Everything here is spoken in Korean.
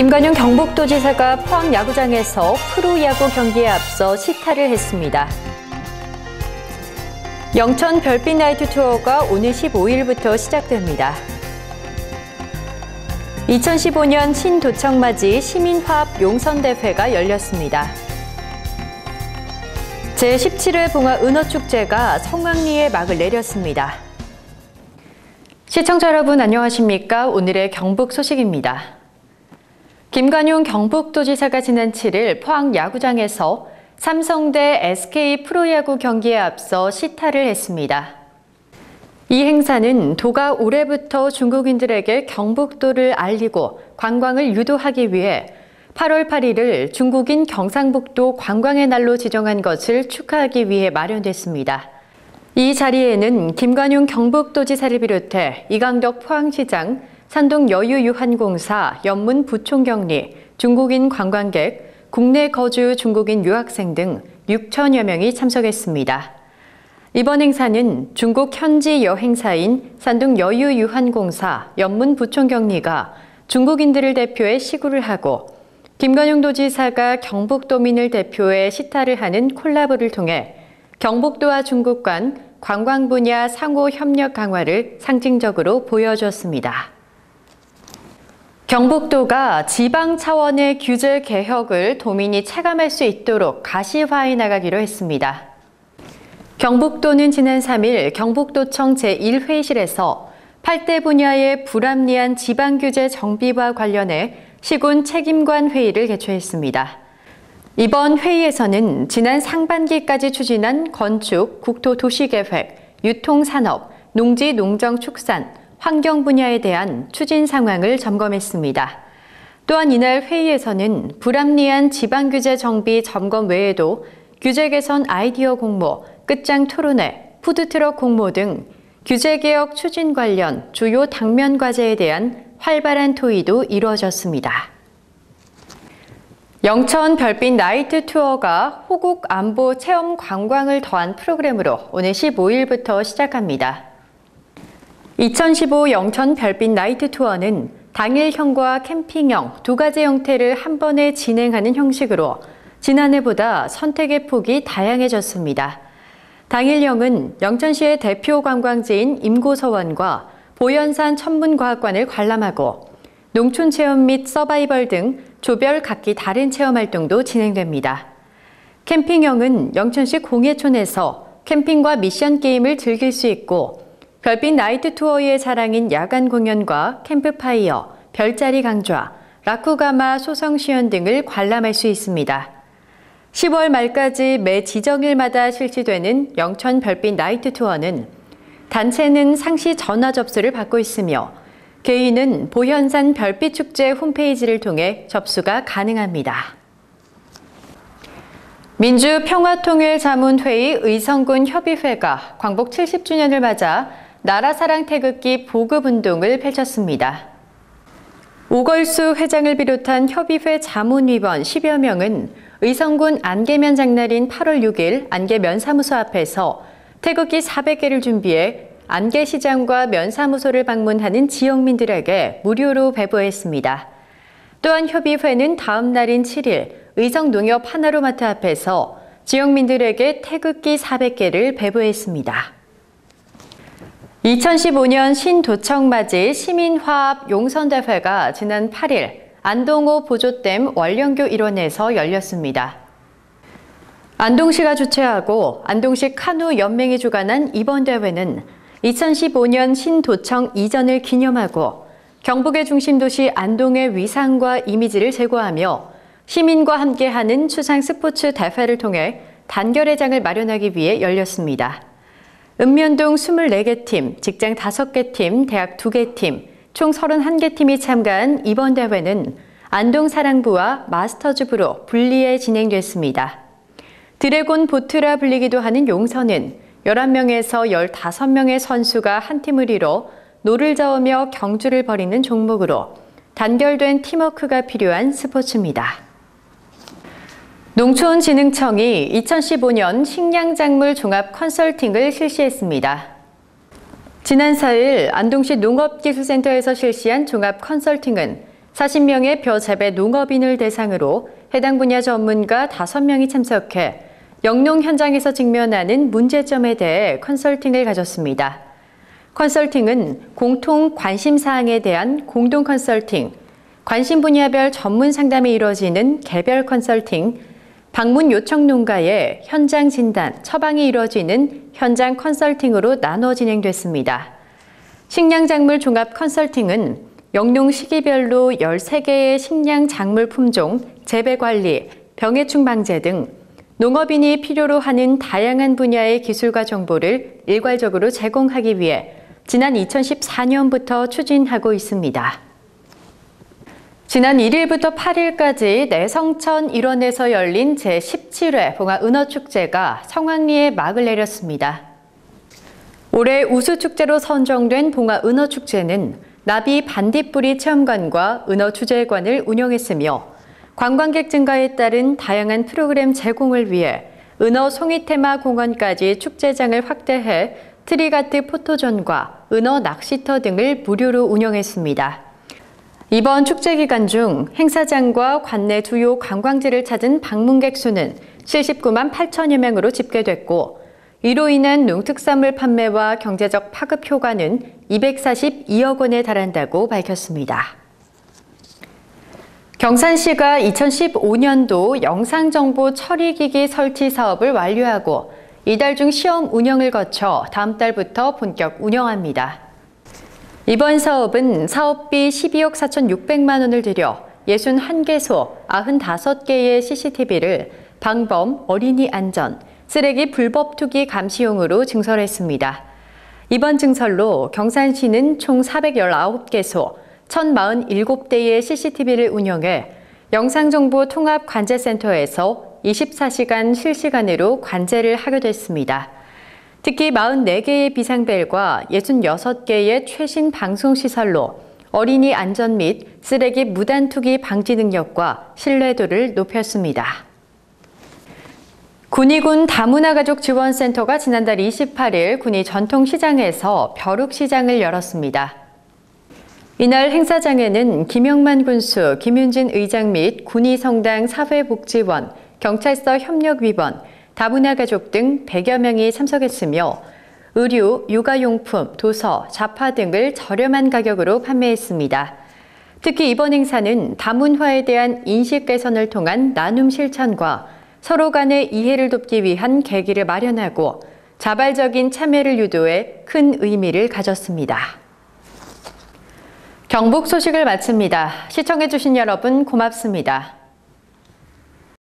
김관용 경북도지사가 포항 야구장에서 프로야구 경기에 앞서 시타를 했습니다. 영천 별빛 나이트 투어가 오늘 15일부터 시작됩니다. 2015년 신도청맞이 시민화합 용선대회가 열렸습니다. 제17회 봉화 은어축제가 성황리에 막을 내렸습니다. 시청자 여러분 안녕하십니까? 오늘의 경북 소식입니다. 김관용 경북도지사가 지난 7일 포항 야구장에서 삼성대 SK 프로야구 경기에 앞서 시타를 했습니다. 이 행사는 도가 올해부터 중국인들에게 경북도를 알리고 관광을 유도하기 위해 8월 8일을 중국인 경상북도 관광의 날로 지정한 것을 축하하기 위해 마련됐습니다. 이 자리에는 김관용 경북도지사를 비롯해 이강덕 포항시장, 산동 여유유한공사, 연문 부총경리, 중국인 관광객, 국내 거주 중국인 유학생 등 6천여 명이 참석했습니다. 이번 행사는 중국 현지 여행사인 산동 여유유한공사, 연문 부총경리가 중국인들을 대표해 시구를 하고 김관용 도지사가 경북도민을 대표해 시타를 하는 콜라보를 통해 경북도와 중국 간 관광 분야 상호 협력 강화를 상징적으로 보여주었습니다. 경북도가 지방 차원의 규제 개혁을 도민이 체감할 수 있도록 가시화해 나가기로 했습니다. 경북도는 지난 3일 경북도청 제1회의실에서 8대 분야의 불합리한 지방규제 정비와 관련해 시군 책임관 회의를 개최했습니다. 이번 회의에서는 지난 상반기까지 추진한 건축, 국토 도시계획, 유통산업, 농지, 농정, 축산, 환경 분야에 대한 추진 상황을 점검했습니다. 또한 이날 회의에서는 불합리한 지방규제 정비 점검 외에도 규제 개선 아이디어 공모, 끝장 토론회, 푸드트럭 공모 등 규제개혁 추진 관련 주요 당면 과제에 대한 활발한 토의도 이루어졌습니다. 영천 별빛 나이트 투어가 호국 안보 체험 관광을 더한 프로그램으로 오늘 15일부터 시작합니다. 2015 영천 별빛 나이트 투어는 당일형과 캠핑형 두 가지 형태를 한 번에 진행하는 형식으로 지난해보다 선택의 폭이 다양해졌습니다. 당일형은 영천시의 대표 관광지인 임고서원과 보현산 천문과학관을 관람하고 농촌체험 및 서바이벌 등 조별 각기 다른 체험활동도 진행됩니다. 캠핑형은 영천시 공예촌에서 캠핑과 미션 게임을 즐길 수 있고 별빛 나이트 투어의 자랑인 야간 공연과 캠프파이어, 별자리 강좌, 라쿠가마 소성시연 등을 관람할 수 있습니다. 10월 말까지 매 지정일마다 실시되는 영천 별빛 나이트 투어는 단체는 상시 전화 접수를 받고 있으며 개인은 보현산 별빛축제 홈페이지를 통해 접수가 가능합니다. 민주평화통일자문회의 의성군 협의회가 광복 70주년을 맞아 나라사랑 태극기 보급운동을 펼쳤습니다. 오걸수 회장을 비롯한 협의회 자문위원 10여 명은 의성군 안개면 장날인 8월 6일 안개면사무소 앞에서 태극기 400개를 준비해 안개시장과 면사무소를 방문하는 지역민들에게 무료로 배부했습니다. 또한 협의회는 다음 날인 7일 의성농협 하나로마트 앞에서 지역민들에게 태극기 400개를 배부했습니다. 2015년 신도청맞이 시민화합 용선대회가 지난 8일 안동호 보조댐 월령교 일원에서 열렸습니다. 안동시가 주최하고 안동시 카누 연맹이 주관한 이번 대회는 2015년 신도청 이전을 기념하고 경북의 중심도시 안동의 위상과 이미지를 제고하며 시민과 함께하는 추상 스포츠 대회를 통해 단결회장을 마련하기 위해 열렸습니다. 읍면동 24개 팀, 직장 5개 팀, 대학 2개 팀, 총 31개 팀이 참가한 이번 대회는 안동사랑부와 마스터즈부로 분리해 진행됐습니다. 드래곤 보트라 불리기도 하는 용선은 11명에서 15명의 선수가 한 팀을 이뤄 노를 저으며 경주를 벌이는 종목으로 단결된 팀워크가 필요한 스포츠입니다. 농촌진흥청이 2015년 식량작물 종합 컨설팅을 실시했습니다. 지난 4일 안동시 농업기술센터에서 실시한 종합 컨설팅은 40명의 벼 재배 농업인을 대상으로 해당 분야 전문가 5명이 참석해 영농 현장에서 직면하는 문제점에 대해 컨설팅을 가졌습니다. 컨설팅은 공통 관심 사항에 대한 공동 컨설팅, 관심 분야별 전문 상담이 이루어지는 개별 컨설팅, 방문 요청 농가의 현장 진단, 처방이 이루어지는 현장 컨설팅으로 나눠 진행됐습니다. 식량작물 종합 컨설팅은 영농 시기별로 13개의 식량작물 품종, 재배관리, 병해충 방제 등 농업인이 필요로 하는 다양한 분야의 기술과 정보를 일괄적으로 제공하기 위해 지난 2014년부터 추진하고 있습니다. 지난 1일부터 8일까지 내성천 일원에서 열린 제17회 봉화은어축제가 성황리에 막을 내렸습니다. 올해 우수축제로 선정된 봉화은어축제는 나비 반딧불이 체험관과 은어주제관을 운영했으며 관광객 증가에 따른 다양한 프로그램 제공을 위해 은어 송이 테마 공원까지 축제장을 확대해 트리가트 포토존과 은어 낚시터 등을 무료로 운영했습니다. 이번 축제 기간 중 행사장과 관내 주요 관광지를 찾은 방문객 수는 79만 8천여 명으로 집계됐고 이로 인한 농특산물 판매와 경제적 파급 효과는 242억 원에 달한다고 밝혔습니다. 경산시가 2015년도 영상정보 처리기기 설치 사업을 완료하고 이달 중 시험 운영을 거쳐 다음 달부터 본격 운영합니다. 이번 사업은 사업비 12억 4,600만 원을 들여 61개소 95개의 CCTV를 방범, 어린이 안전, 쓰레기 불법 투기 감시용으로 증설했습니다. 이번 증설로 경산시는 총 419개소, 1,047대의 CCTV를 운영해 영상정보 통합 관제센터에서 24시간 실시간으로 관제를 하게 됐습니다. 특히 44개의 비상벨과 66개의 최신 방송시설로 어린이 안전 및 쓰레기 무단 투기 방지 능력과 신뢰도를 높였습니다. 군위군 다문화가족지원센터가 지난달 28일 군위 전통시장에서 벼룩시장을 열었습니다. 이날 행사장에는 김영만 군수, 김윤진 의장 및 군위성당 사회복지원, 경찰서 협력위원, 다문화가족 등 100여 명이 참석했으며 의류, 육아용품, 도서, 잡화 등을 저렴한 가격으로 판매했습니다. 특히 이번 행사는 다문화에 대한 인식 개선을 통한 나눔 실천과 서로 간의 이해를 돕기 위한 계기를 마련하고 자발적인 참여를 유도해 큰 의미를 가졌습니다. 경북 소식을 마칩니다. 시청해주신 여러분 고맙습니다.